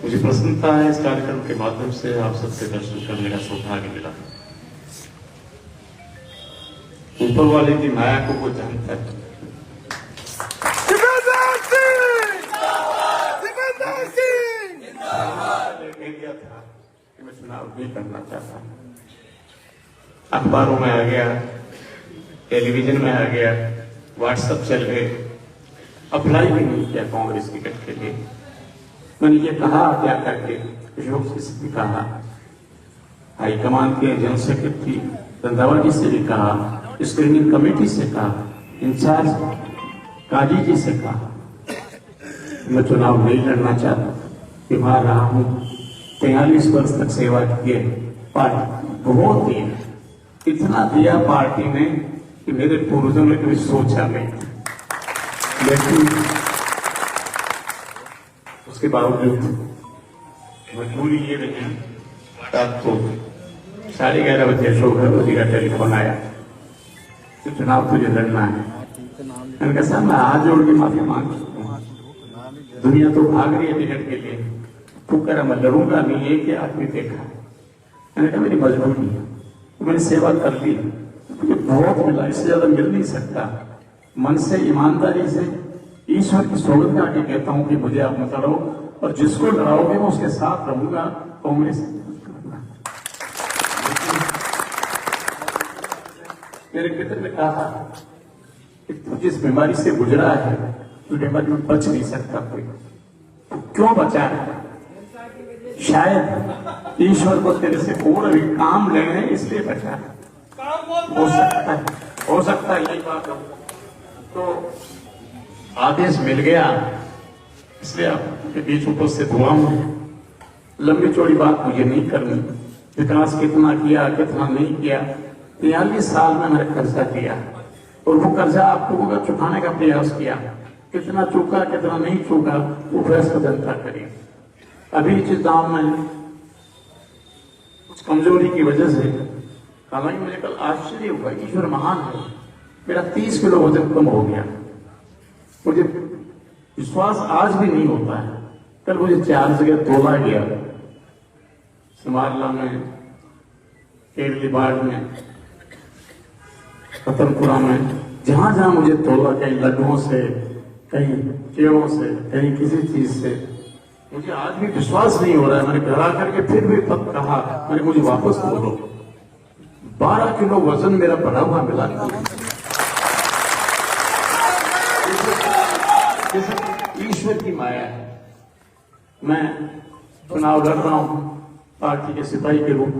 मुझे प्रसन्नता है इस कार्यक्रम के माध्यम से आप सबके दर्शन करने का सौभाग्य मिला। ऊपर वाले की माया को वो जानता है। था कि मैं चुनाव नहीं करना चाहता, अखबारों में आ गया, टेलीविजन में आ गया, व्हाट्सएप चल गए, अप्लाई भी नहीं किया कांग्रेस टिकट के लिए। मैंने ये कहा क्या करके अशोक से भी कहा, हाईकमान के जनरल सेक्रेटरी रंधावा जी से भी कहा, स्क्रीनिंग कमेटी से कहा, इंचार्ज काजी जी से कहा, मैं चुनाव नहीं लड़ना चाहता। वहां रहा हूं, 43 वर्ष तक सेवा की है, पार्टी बहुत दिया, इतना दिया पार्टी ने कि मेरे पूर्वजों ने कभी सोचा नहीं। लेकिन उसके बावजूद मजबूरी ये रही, रात को 11:30 बजे अशोक गहलोत जी का टेलीफोन आया कि चुनाव तुझे लड़ना है। मैंने कहा सर मैं हाथ जोड़ के माफी मांग सकता हूँ, दुनिया तो भाग रही है टिकट के लिए, तू कह रहा मैं लड़ूंगा नहीं, एक ही आदमी देखा। मैंने कहा मेरी मजबूरी है, मैंने सेवा कर ली, मुझे बहुत मिला, इससे ज्यादा मिल नहीं सकता। मन से ईमानदारी से ईश्वर की सोगंद आके कहता हूं कि मुझे आप मत लड़ो, और जिसको लड़ाओगे मैं उसके साथ रहूंगा। कांग्रेस मेरे पिता ने कहा कि तू जिस बीमारी से गुजरा है, तू बीमारी में बच नहीं सकता कोई, तो क्यों बचा है? शायद ईश्वर को तेरे से और भी काम लेने इसलिए बचा है। हो सकता है यही बात हो। तो आदेश मिल गया, इसलिए आपके बीच उपस्थित हुआ हूं। लंबी चौड़ी बात मुझे नहीं करनी, विकास कितना किया कितना नहीं किया। 43 साल में मैंने कर्जा किया, और वो कर्जा आपको का चुकाने का प्रयास किया, कितना चूका कितना नहीं चूका वो फैसला जनता करेगी। अभी जिस गांव में कुछ कमजोरी की वजह से, हालांकि मुझे कल आश्चर्य हुआ, ईश्वर महान है, मेरा 30 किलो वजन कम हो गया। मुझे विश्वास आज भी नहीं होता है। कल मुझे 4 जगह तोला गया, समारला में, केरलीबाड़ में, रतनपुरा में, जहां जहां मुझे तोला, कहीं लड्डुओं से, कहीं केलों से, कहीं किसी चीज से, मुझे आज भी विश्वास नहीं हो रहा है। मैंने घर आकर के फिर भी तब कहा, मैंने मुझे वापस बोलो। 12 किलो वजन मेरा बढ़ा हुआ मिला। ईश्वर की माया है। मैं चुनाव लड़ रहा हूं पार्टी के सिपाही के रूप,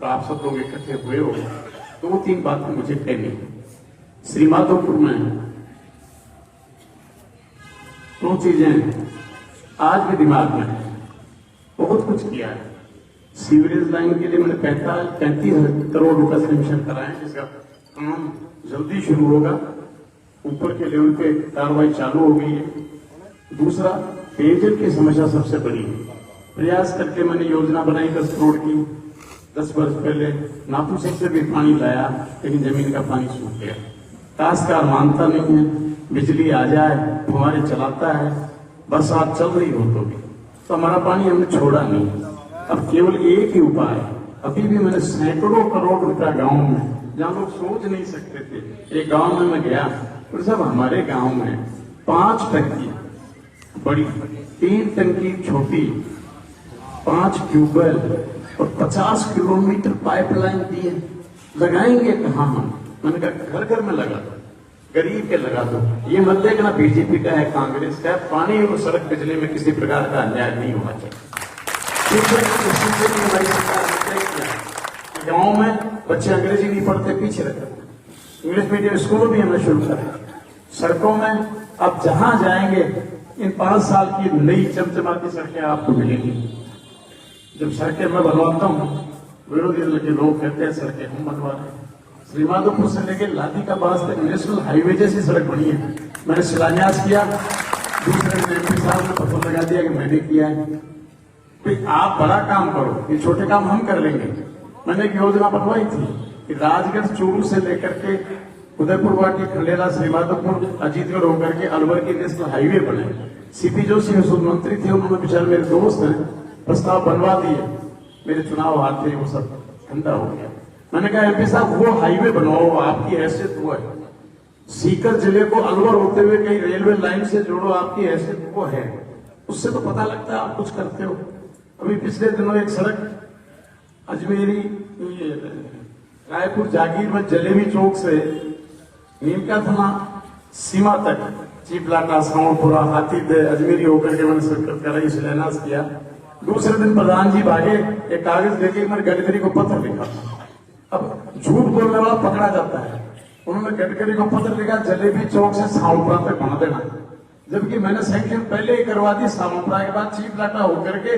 तो आप सब लोग इकट्ठे हुए हो। 2-3 बातें मुझे कहनी। श्रीमाधोपुर में 2 चीजें आज भी दिमाग में है। बहुत कुछ किया है। सीवरेज लाइन के लिए मैंने 35 करोड़ रुपए सैंक्शन कराए, जिसका काम जल्दी शुरू होगा। ऊपर के लेवल पे कार्रवाई चालू हो गई है। दूसरा, पेयजल की समस्या सबसे बड़ी है। प्रयास करके मैंने योजना बनाई 10 करोड़ की, 10 वर्ष पहले नापूसर से भी पानी लाया, लेकिन जमीन का पानी सूख गया। काश्तकार मानता नहीं है, बिजली आ जाए हमारे चलाता है, बरसात चल रही हो तो हमारा पानी हमने छोड़ा नहीं। अब केवल एक ही उपाय, अभी भी मैंने सैकड़ों करोड़ रुपया गांव में, जहां लोग सोच नहीं सकते थे, एक गांव में मैं गया, और सब हमारे गांव में 5 टंकी बड़ी, 3 टंकी छोटी, 5 ट्यूबवेल और 50 किलोमीटर पाइपलाइन दिए। लगाएंगे कहाँ हम? मैंने कहा घर घर में लगा दो, गरीब के लगा दो। ये मत देखना बीजेपी का है कांग्रेस का है, पानी और सड़क बिजली में किसी प्रकार का अन्याय नहीं होना चाहिए। गाँव में बच्चे अंग्रेजी नहीं पढ़ते, पीछे रहते, इंग्लिश मीडियम स्कूल भी हमने शुरू करा। सड़कों में अब जहां जाएंगे, इन 5 साल की नई चमचमाती सड़कें आपको मिलेंगी। जब सड़कें मैं बनवाता हूँ, विरोधी दल के लोग कहते हैं सड़कें हम बनवा रहे हैं। श्रीमाधोपुर से लेकर लादी का पास तक नेशनल हाईवे जैसी सड़क बनी है। मैंने शिलान्यास किया, दूसरे एमपी साहब ने पत्र लगा दिया कि मैंने किया है। तो आप बड़ा काम करो, ये छोटे काम हम कर लेंगे। मैंने एक योजना बनवाई थी कि राजगढ़ चूरू से लेकर के उदयपुर वाटी, खंडेला, श्रीमाधोपुर, अजीतगढ़ होकर के अलवर की नेशनल हाईवे बने। सीपी जोशी मंत्री थे, उन्होंने बेचारे मेरे दोस्त हैं, प्रस्ताव बनवा दिए, मेरे चुनाव हाथ थे, वो सब ठंडा हो गया। मैंने कहा एमपी साहब वो हाईवे बनवाओ, आपकी हैसियत वो है, सीकर जिले को अलवर होते हुए कहीं रेलवे लाइन से जोड़ो, आपकी हैसियत वो है, उससे तो पता लगता है आप कुछ करते हो। अभी पिछले दिनों एक सड़क अजमेरी रायपुर जागीर में जलेबी चौक से नीमका थाना सीमा तक चीपलाटा, सावरपुरा, हाथीदह, अजमेरी होकर के मैंने शिरकत कराई, शिलान्यास किया। दूसरे दिन प्रधान जी भागे, एक कागज देके मैंने गडकरी को पत्र लिखा। अब झूठ बोलने वाला पकड़ा जाता है, उन्होंने गडकरी को पत्र लिखा जलेबी चौक से सावरपुरा तक बना देना, जबकि मैंने सैंक्शन पहले ही करवा दी, सावरपुरा के बाद चीपलाटा होकर के,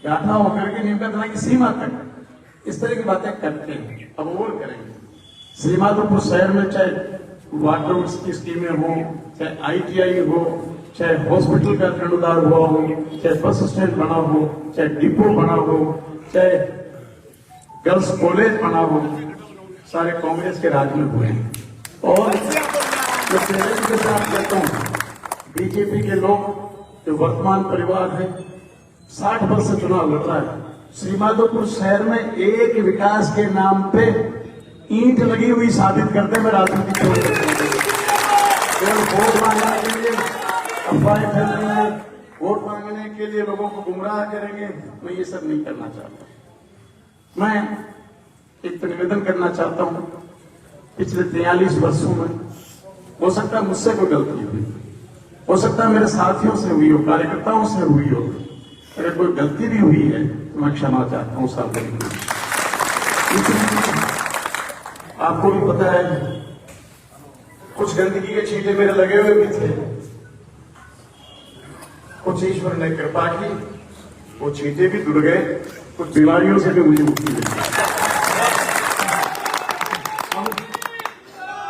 गाठा होकर के नीमका थाना की सीमा तक। इस तरह की बातें करते हैं, अब और करेंगे। श्रीमाधोपुर शहर में चाहे वाटर की स्कीमें हो, चाहे ITI हो, चाहे हॉस्पिटल का जीर्णोद्धार हुआ हो, चाहे बस स्टैंड बना हो, चाहे डिपो बना हो, चाहे गर्ल्स कॉलेज बना हो, सारे कांग्रेस के राज में हुए हैं। और जो चैलेंज के साथ कहता हूं, बीजेपी के लोग जो वर्तमान परिवार है 60 वर्ष से चुनाव लड़ रहा है, श्रीमाधोपुर शहर में एक विकास के नाम पे ईंट लगी हुई साबित करते मैं राजनीति छोड़ देता हूं। वोट मांगने के लिए अफवाहें फैलाएंगे, वोट मांगने के लिए लोगों को गुमराह करेंगे, मैं ये सब नहीं करना चाहता। मैं एक तो निवेदन करना चाहता हूं, पिछले 43 वर्षों में हो सकता है मुझसे कोई गलती हुई, हो सकता है मेरे साथियों से हुई हो, कार्यकर्ताओं से हुई हो, अगर कोई गलती भी हुई है तो मैं क्षमा चाहता हूं साहब। आपको भी पता है कुछ गंदगी के छींटे मेरे लगे हुए भी थे, कुछ ईश्वर ने कृपा की, वो छींटे भी दूर गए, कुछ बीमारियों से भी मुझे मुक्ति मिली।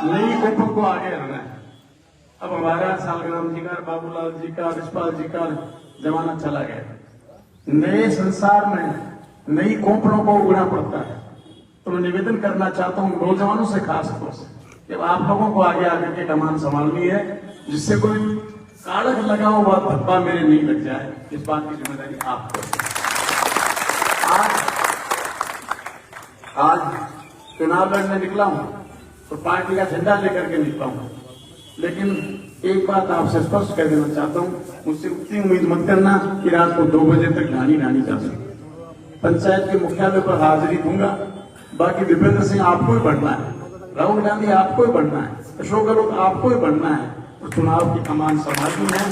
नई कोपों को आगे रहना है। अब हमारा सालग्राम जी का, बाबूलाल जी का, रिशपाल जी का जमाना चला गया। नए संसार में नई कोपड़ों को उगना पड़ता है। तो मैं निवेदन करना चाहता हूं नौजवानों से, खास तौर से, कि आप लोगों को आगे आकर के कमान संभालनी है, जिससे कोई काड़क लगा हुआ धब्बा मेरे नहीं लग जाए, इस बात की जिम्मेदारी आपको। आज चुनाव लड़ने निकला हूं तो पार्टी का झंडा लेकर के निकला हूं, लेकिन एक बात आपसे स्पष्ट कर देना चाहता हूं, मुझसे उतनी उम्मीद मत करना कि रात को 2 बजे तक ढानी जा सके। पंचायत के मुख्यालय पर हाजिरी दूंगा, बाकी दीपेंद्र सिंह आपको ही बढ़ना है, राहुल गांधी आपको ही बढ़ना है, अशोक गहलोत आपको ही बढ़ना है, तो चुनाव की कमान संभालनी है।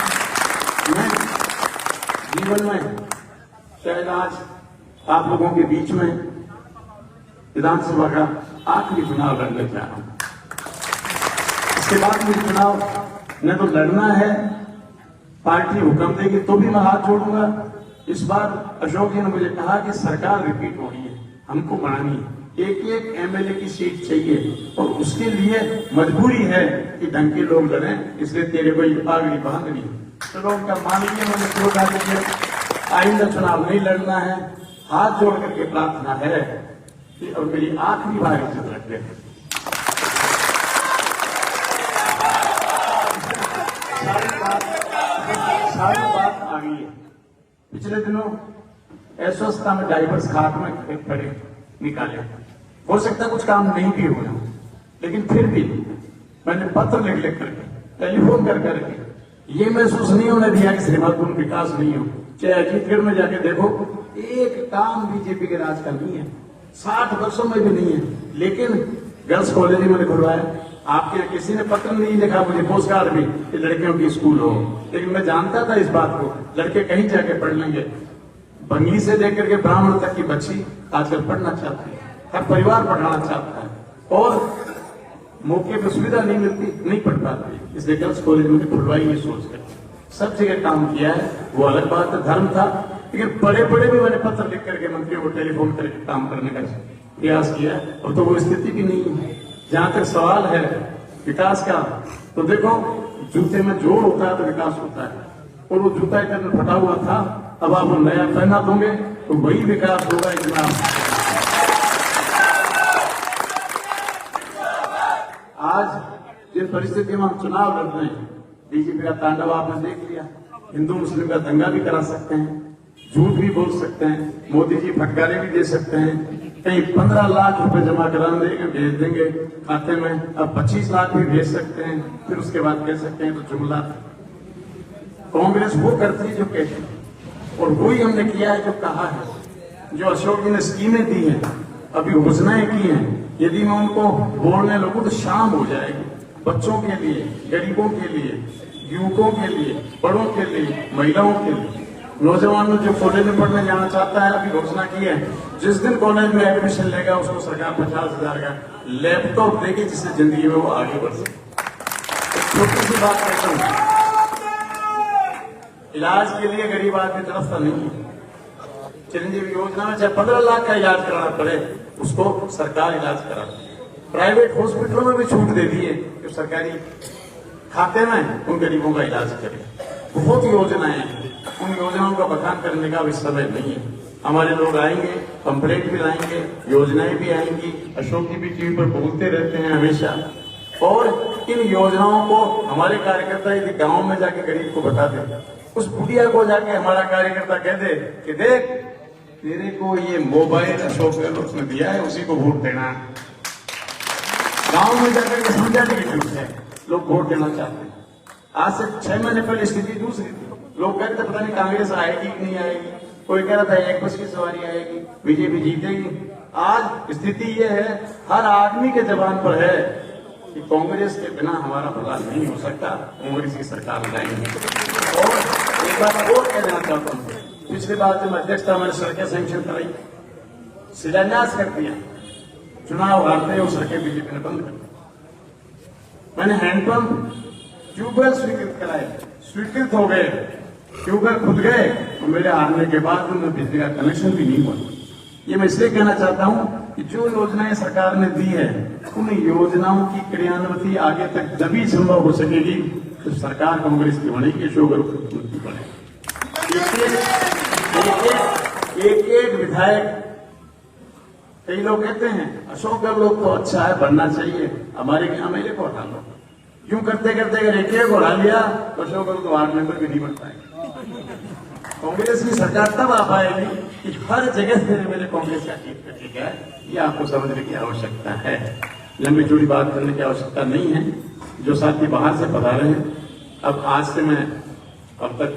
मैं जीवन में शायद आज आप लोगों के बीच में विधानसभा का आखिरी चुनाव लड़ने जा रहा हूं। इसके बाद मुझे चुनाव न तो लड़ना है, पार्टी हुक्म देगी तो भी मैं हाथ जोड़ूंगा। इस बार अशोक जी ने मुझे कहा कि सरकार रिपीट हो रही है, हमको बनानी है, एक MLA की सीट चाहिए, और उसके लिए मजबूरी है कि ढंग के लोग लड़ें, इसलिए तेरे को ये पागड़ी बांधनी। चलो उनका मान लिया, मैंने छोड़ दिया, आइंदा चुनाव नहीं लड़ना है। हाथ जोड़ करके प्रार्थना है कि अब मेरी आखिरी बार इज्जत रख दे। सारी बात आ गई है। पिछले दिनों अस्वस्थता में डाइवर्स खाट में पड़े निकाले, हो सकता है कुछ काम नहीं भी होना, लेकिन फिर भी मैंने पत्र लिख करके, टेलीफोन कर करके ये महसूस नहीं होने दिया कि श्रीमाधोपुर विकास नहीं हो। चाहे अजीतगढ़ में जाके देखो, एक काम बीजेपी के राज का नहीं है, 60 वर्षों में भी नहीं है। लेकिन गर्ल्स कॉलेज मैंने खुलवाया, आपके यहाँ किसी ने पत्र नहीं लिखा मुझे, पोस्ट कार्ड भी कि लड़कियों की स्कूल हो, लेकिन मैं जानता था इस बात को, लड़के कहीं जाके पढ़ लेंगे। बंगी से लेकर के ब्राह्मण तक की बच्ची आजकल पढ़ना चाहती है, हर परिवार पढ़ना चाहता है, और मौके पर सुविधा नहीं मिलती, नहीं पढ़ पाती, इसलिए गर्ल्स कॉलेज में खुलवाई ये सोच कर सब जगह काम किया है। वो अलग बात है, धर्म था, लेकिन बड़े बड़े भी मैंने पत्र लिख करके मंत्रियों को टेलीफोन करके काम करने का प्रयास किया, और तो वो स्थिति भी नहीं है। जहां तक सवाल है विकास का, तो देखो जूते में जोड़ होता है तो विकास होता है, और वो जूता इधर फटा हुआ था, अब आप नया पहना दोगे तो वही विकास होगा। इतना आज जिन परिस्थिति में हम चुनाव लड़ रहे हैं, बीजेपी का तांडव आपने देख लिया, हिंदू मुस्लिम का दंगा भी करा सकते हैं, झूठ भी बोल सकते हैं, मोदी जी फटकारे भी दे सकते हैं, कहीं 15 लाख रुपए जमा कराने देंगे, भेज देंगे खाते में, अब 25 लाख भी भेज सकते हैं, फिर उसके बाद कह सकते हैं तो जुमला। कांग्रेस वो करती है जो कहती है, और वही हमने किया है जो कहा है। जो अशोक जी ने स्कीमें दी हैं, अभी घोषणाएं की हैं, यदि मैं उनको बोलने लगूं तो शाम हो जाएगी। बच्चों के लिए, गरीबों के लिए, युवकों के लिए, बड़ों के लिए, महिलाओं के लिए, नौजवान जो कॉलेज में पढ़ने जाना चाहता है, अभी घोषणा की है, जिस दिन कॉलेज में एडमिशन लेगा उसको सरकार 50,000 का लैपटॉप देगी, जिससे जिंदगी में वो आगे बढ़ सके। छोटी सी बात कहता हूं, इलाज के लिए गरीब आदमी तरफता नहीं है। चिरंजीवी योजना में चाहे 15 लाख का इलाज कराना पड़े, उसको सरकार इलाज कराती है। प्राइवेट हॉस्पिटलों में भी छूट दे दी है जो सरकारी खाते में उन गरीबों का इलाज करे। बहुत योजनाएं हैं, उन योजनाओं का बखान करने का भी समय नहीं है। हमारे लोग आएंगे, कंप्लेंट भी लाएंगे, योजनाएं भी आएंगी। अशोक जी भी टीवी पर बोलते रहते हैं हमेशा, और इन योजनाओं को हमारे कार्यकर्ता यदि गांव में जाके गरीब को बता दे, उस बुढ़िया को जाके हमारा कार्यकर्ता कह दे कि देख तेरे को ये मोबाइल अशोक गहलोत ने दिया है, उसी को वोट देना। गांव में जाकर के समझाने की जरूरत है, लोग वोट देना चाहते हैं। आज से 6 महीने पहले स्थिति दूसरी थी, लोग कहते थे पता नहीं कांग्रेस आएगी कि नहीं आएगी, कोई कह रहा था 1 बस की सवारी आएगी, बीजेपी जीतेगी। आज स्थिति ये है, हर आदमी के जबान पर है कि कांग्रेस के बिना हमारा भला नहीं हो सकता, कांग्रेस की सरकार लाएंगे। और एक बात और कह देना चाहता हूँ, पिछली बार जब अध्यक्ष था मैंने सड़कें सैंक्शन कराई, शिलान्यास कर दिया, चुनाव हारते ही सड़कें बीजेपी ने बंद कर दी। मैंने हैंडपंप, ट्यूबवेल स्वीकृत कराए, स्वीकृत हो गए, ट्यूबवेल खुद गए, और मेरे हारने के बाद उनमें बिजली का कनेक्शन भी नहीं हुआ। ये मैं इसलिए कहना चाहता हूं कि जो योजनाएं सरकार ने दी है, उन योजनाओं की क्रियान्विति आगे तक जभी संभव हो सकेगी तो सरकार कांग्रेस की बनेगी, अशोक गहलोत मुख्यमंत्री बने। एक विधायक, कई लोग कहते हैं अशोक गहलोत तो अच्छा है, बनना चाहिए, हमारे यहाँ मेरे को हटा लो। यूं करते करते अगर एक को हटा लिया तो अशोक गहलोत वार्ड मेंबर भी नहीं बन पाएंगे। कांग्रेस की सरकार तब आ पाएगी कि हर जगह से मेरे कांग्रेस का ठीक है, ये आपको समझने की आवश्यकता है। लंबी चौड़ी बात करने की आवश्यकता नहीं है। जो साथी बाहर से पधारे हैं, अब आज से मैं अब तक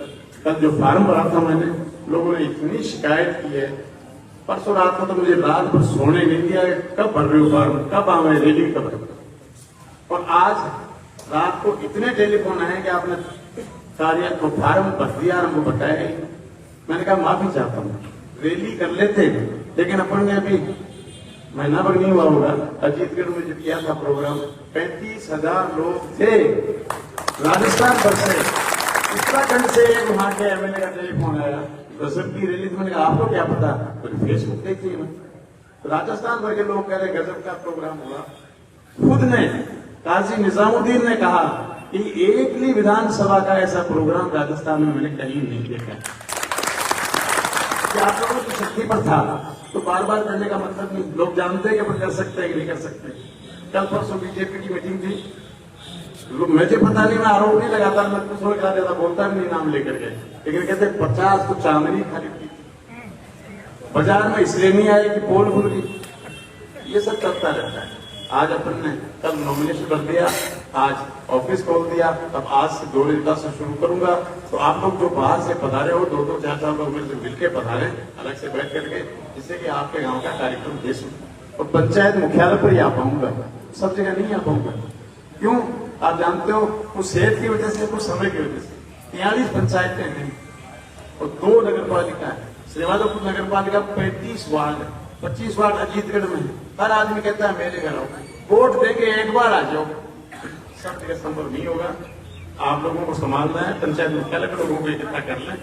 कल जो फार्म भरा था मैंने, लोगों ने इतनी शिकायत की है, परसों रात को तो मुझे रात भर सोने नहीं दिया, कब भर रहे हो फार्म, कब आवे रेडी कब है। और आज रात को इतने टेलीफोन आए कि आपने कार्य को फार्म भर दिया, हमको बताया। मैंने कहा माफी चाहता हूँ, रैली कर लेते, लेकिन अपन ने अभी महीना भर नहीं हुआ होगा, अजीतगढ़ में जो किया था प्रोग्राम, 35,000 लोग थे राजस्थान भर से, उत्तराखंड से वहां के एमएलए का टेलीफोन आया, गजब की रैली। मैंने कहा आपको क्या पता, तो फेसबुक देखिए मैं, राजस्थान भर के लोग कह रहे गजब का प्रोग्राम हुआ। खुद ने काजी निजामुद्दीन ने कहा कि एक भी विधानसभा का ऐसा प्रोग्राम राजस्थान में मैंने कहीं नहीं देखा। आप लोगों की शक्ति पर था तो बार बार करने का मतलब नहीं, लोग जानते हैं कि अपन कर सकते हैं कि नहीं कर सकते। कल परसों बीजेपी की मीटिंग थी, मुझे पता नहीं, मैं आरोप नहीं लगाता, मैं कुछ और कहा देता, बोलता भी नहीं नाम लेकर के, लेकिन कहते 50 तो चांदनी खाली थी, बाजार में इसलिए नहीं आए कि पोल खुल गई। ये सब चलता रहता है। आज अपन ने कल नॉमिनेशन कर दिया, आज ऑफिस खोल दिया, अब आज से 2 से शुरू करूंगा। तो आप लोग जो बाहर से पधारे हो, 2-2, 4-4 लोग मेरे से मिलकर पधारे, अलग से बैठ करके, जिससे कि आपके गांव का कार्यक्रम दे सकूं। और पंचायत मुख्यालय पर ही आ पाऊंगा, सब जगह नहीं आ पाऊंगा। क्यों? आप जानते हो, कुछ सेहत की वजह से, कुछ समय की वजह से 43 पंचायतें हैं और 2 नगर पालिका है। श्रीमाधोपुर नगर पालिका 35 वार्ड, 25 वार्ड अजीतगढ़ में है। हर आदमी कहता है मेरे घर आओ, वोट देके एक बार आ जाओ, सब जगह संभव नहीं होगा। आप लोगों को संभालना है, पंचायत मुख्यालय के लोगों को इकट्ठा कर लें।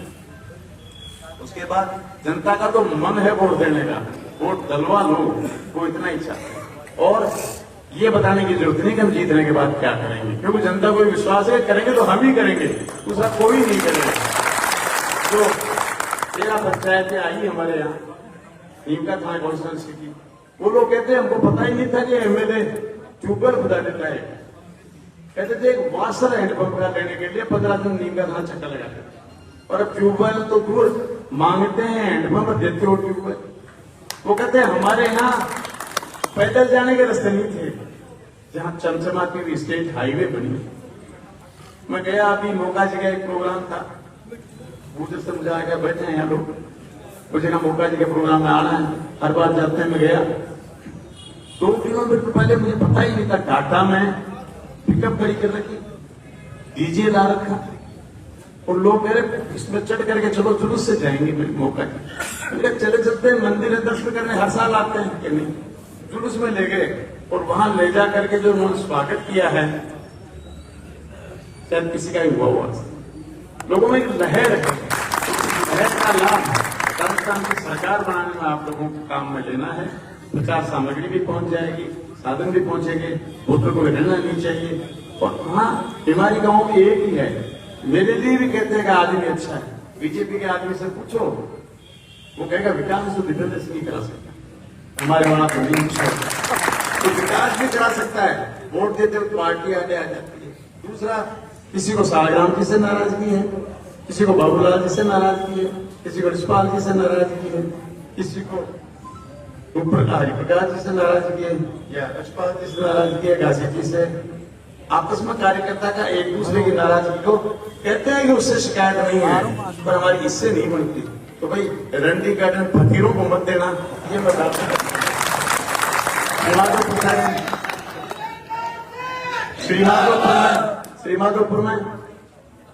उसके बाद जनता का तो मन है वोट देने का, वोट डलवा लो, वो इतना ही चाहते हैं। और ये बताने की जरूरत नहीं कि हम जीतने के बाद क्या करेंगे, क्योंकि जनता को विश्वास है करेंगे तो हम ही करेंगे, दूसरा कोई नहीं करेगा। तो 13 पंचायतें आई हमारे यहाँ, नीमका थाना कॉन्स्टिट्यूंसी की। वो लोग कहते हैं हमको पता ही नहीं था कि एमएलए ट्यूबवेल खुदा देता है। कहते थे एक वाशर हैंडपंप का लेने के लिए 15 दिन नीमका थाना चक्कर लगाते थे। और अब ट्यूबवेल तो दूर मांगते हैं, हैंडपंप देते हो ट्यूबवेल। वो कहते हैं हमारे यहाँ पैदल जाने के रास्ते नहीं थे, जहां चमचमाती हुई स्टेट हाईवे बनी। मैं गया, अभी मोका जी का एक प्रोग्राम था, उधर से मुझे आके बैठे हैं यहाँ लोग, मुझे कहा मोका जी के प्रोग्राम में आना है, हर बार जाते हैं। मैं गया 2 किलोमीटर पहले, मुझे पता ही नहीं था, टाटा में पिकअप खड़ी कर रखी, डीजे ला रखा, और लोग मेरे इसमें चढ़ करके चलो जुलूस से जाएंगे। मेरे मौका चले चलते हैं, मंदिर में दर्शन करने हर साल आते हैं कि नहीं, जुलूस में ले गए और वहां ले जा करके जो उन्होंने स्वागत किया है, शायद किसी का ही हुआ लोगों में एक लहर है। लहर का लाभ राजस्थान की सरकार बनाने में आप लोगों को काम में लेना है। प्रचार सामग्री भी पहुंच जाएगी, साधन भी पहुंचेंगे, वोटर को रहना नहीं चाहिए। और हाँ, हमारी गांव में एक ही है, मेरे लिए भी कहते हैं कि आदमी अच्छा है। बीजेपी के आदमी से पूछो, वो कहेगा विकास तो डिफेंस नहीं करा सकता, हमारे वहां तो नहीं तो विकास भी करा सकता है, वोट देते हुए पार्टी आगे आ जाती है। दूसरा, किसी को सालग्राम जी से नाराजगी है, किसी को बाबूलाल जी से नाराजगी है, किसी को रिशपाल जी से नाराजगी है, किसी को हरिप्रकाश जी से नाराजगी है, या रिशपाल जी से नाराजगी है, घासी जी से। आपस में कार्यकर्ता का एक दूसरे की नाराजगी को कहते हैं कि उससे शिकायत नहीं है, पर हमारी इससे नहीं बनती। तो भाई रंडी गार्डन फकीरों को मत देना, ये मैं बताता हूं। श्रीमाधोपुर में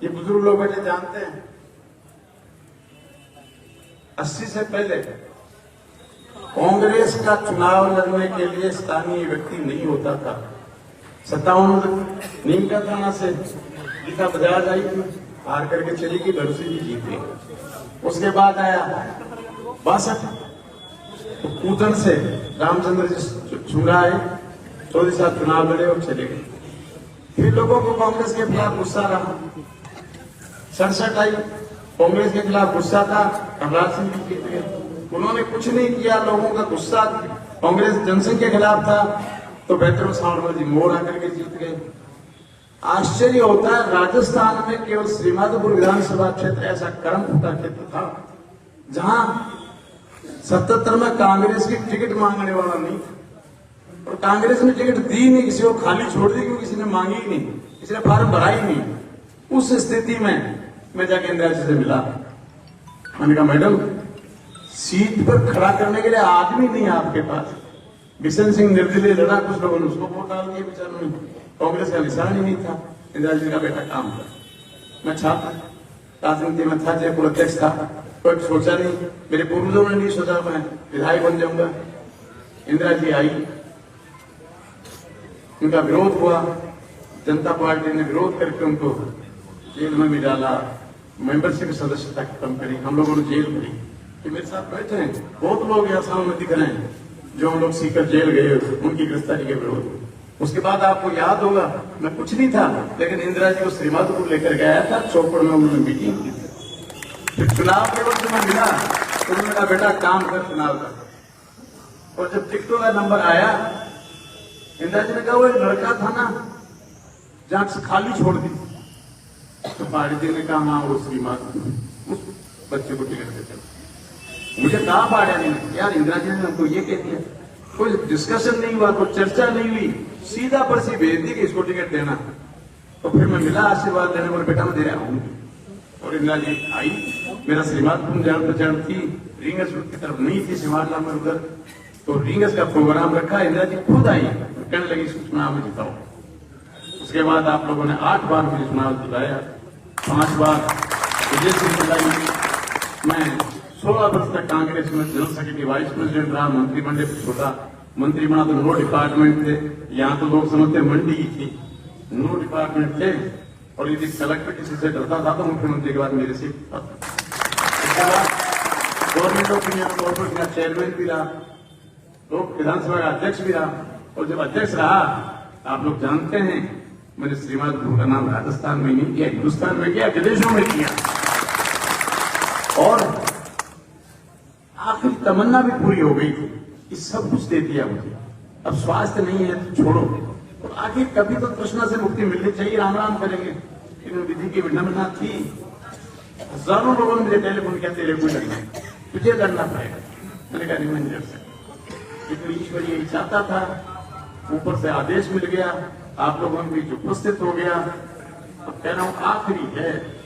ये बुजुर्ग लोग बैठे जानते हैं, 80 से पहले कांग्रेस का चुनाव लड़ने के लिए स्थानीय व्यक्ति नहीं होता था। 57 नीम का थाना से गीता बजाज आई थी, हार करके चली गई, भरोसे भी जीती। उसके बाद आया 62, तो कूटन से रामचंद्र जी छुंगा आए, 14 साल चुनाव लड़े और चले गए। फिर लोगों को कांग्रेस के खिलाफ गुस्सा रहा, 67 आई, कांग्रेस के खिलाफ गुस्सा था, प्रहलाद सिंह जी जीत गए। उन्होंने कुछ नहीं किया, लोगों का गुस्सा कांग्रेस जनसंघ के खिलाफ था, तो बेहतर सावरकर जी मोड़ आकर के जीत गए। आश्चर्य होता है, राजस्थान में केवल श्रीमाधोपुर विधानसभा क्षेत्र ऐसा कर्म फूटा क्षेत्र था जहां 77 में कांग्रेस की टिकट मांगने वाला नहीं था, और कांग्रेस ने टिकट दी नहीं, किसी को खाली छोड़ दी, क्योंकि किसी ने मांगी ही नहीं, किसी ने फॉर्म भरा ही नहीं। उस स्थिति में मैं जाके इंदिरा जी से मिला, मैंने कहा मैडम, सीट पर खड़ा करने के लिए आदमी नहीं है आपके पास। बिशन सिंह निर्दलीय लड़ा, कुछ लोगों ने उसको वोट डाल दिए, बेचारों ने, कांग्रेस का निशान ही नहीं था। इंदिरा जी का बेटा काम कर, मैं छात्र राजनीति में था, जयपुर अध्यक्ष था, कोई सोचा नहीं, मेरे पूर्वजों ने नहीं सोचा मैं विधायक बन जाऊंगा। इंदिरा जी आई, उनका विरोध हुआ, जनता पार्टी ने विरोध करके उनको जेल में भी डाला, मेंबरशिप सदस्यता खत्म करी, हम लोगों ने जेल भरी। कि मेरे साथ बैठे हैं बहुत लोग यहाँ सामने दिख रहे हैं, जो हम लोग सीकर जेल गए, उनकी गिरफ्तारी के विरोध में। उसके बाद आपको याद होगा, मैं कुछ नहीं था, लेकिन इंदिरा जी को श्रीमाधोपुर लेकर गया था, चौपड़ में उन्होंने मीटिंग की थी। फिर चुनाव के वक्त में मिला, तो उन्होंने कहा बेटा काम कर चुनाव का। और जब टिकटों का नंबर आया, इंदिरा जी ने कहा वो एक लड़का था ना जहां से खाली छोड़ दी, तो पार्टी जी ने कहा हाँ वो श्रीमाधोपुर, उस बच्चे को टिकट देते। मुझे कहा पाड़ा नहीं यार, इंदिरा जी ने हमको ये कह दिया, कोई डिस्कशन नहीं हुआ, कोई चर्चा नहीं हुई, सीधा पर्ची भेज दी कि इसको टिकट देना। तो फिर मैं मिला आशीर्वाद देने पर, बेटा मैं दे रहा हूँ। और इंदिरा जी आई, मेरा श्रीमाधोपुर जान पहचान थी, रिंगस की तरफ नहीं थी, सिवाड़ला में उधर, तो रिंगस का प्रोग्राम रखा, इंदिरा जी खुद आई, कहने लगी इसको चुनाव में जिताओ। उसके बाद आप लोगों ने 8 बार मुझे चुनाव दिलाया, 5 बार विजय सिंह दिलाई। मैं 16 वर्ष तक कांग्रेस में जनरल सेक्रेटरी, वाइस प्रेसिडेंट रहा, मंत्रिमंडल छोटा मंत्री बना, तो 9 डिपार्टमेंट थे। यहाँ तो लोग समझते मंडी ही थी, 9 डिपार्टमेंट थे। और यदि कलेक्टर किसी से डरता था तो मुख्यमंत्री के बाद मेरे से गवर्नमेंट ऑफ इंडिया कॉर्पोरेशन का चेयरमैन भी रहा, लोग विधानसभा का अध्यक्ष भी रहा। और जब अध्यक्ष रहा, आप लोग जानते हैं, मैंने श्रीमाधोपुर का नाम राजस्थान में नहीं किया, हिंदुस्तान में किया, विदेशों में किया, और आखिर तमन्ना भी पूरी हो गई थी, ये सब कुछ दे दिया मुझे। अब स्वास्थ्य नहीं है तो छोड़ो, और आखिर कभी तो तृष्णा से मुक्ति मिलनी चाहिए, राम राम करेंगे। लेकिन विधि की विडंबना थी, हजारों लोगों ने मुझे टेलीफोन किया, तेरे को लड़ना, तुझे लड़ना पड़ेगा। मैंने कहा नहीं, मैं नहीं लड़ सकता। लेकिन ईश्वर यही चाहता था, ऊपर से आदेश मिल गया, आप लोगों में बीच उपस्थित हो गया। अब कह रहा हूं आखिरी है,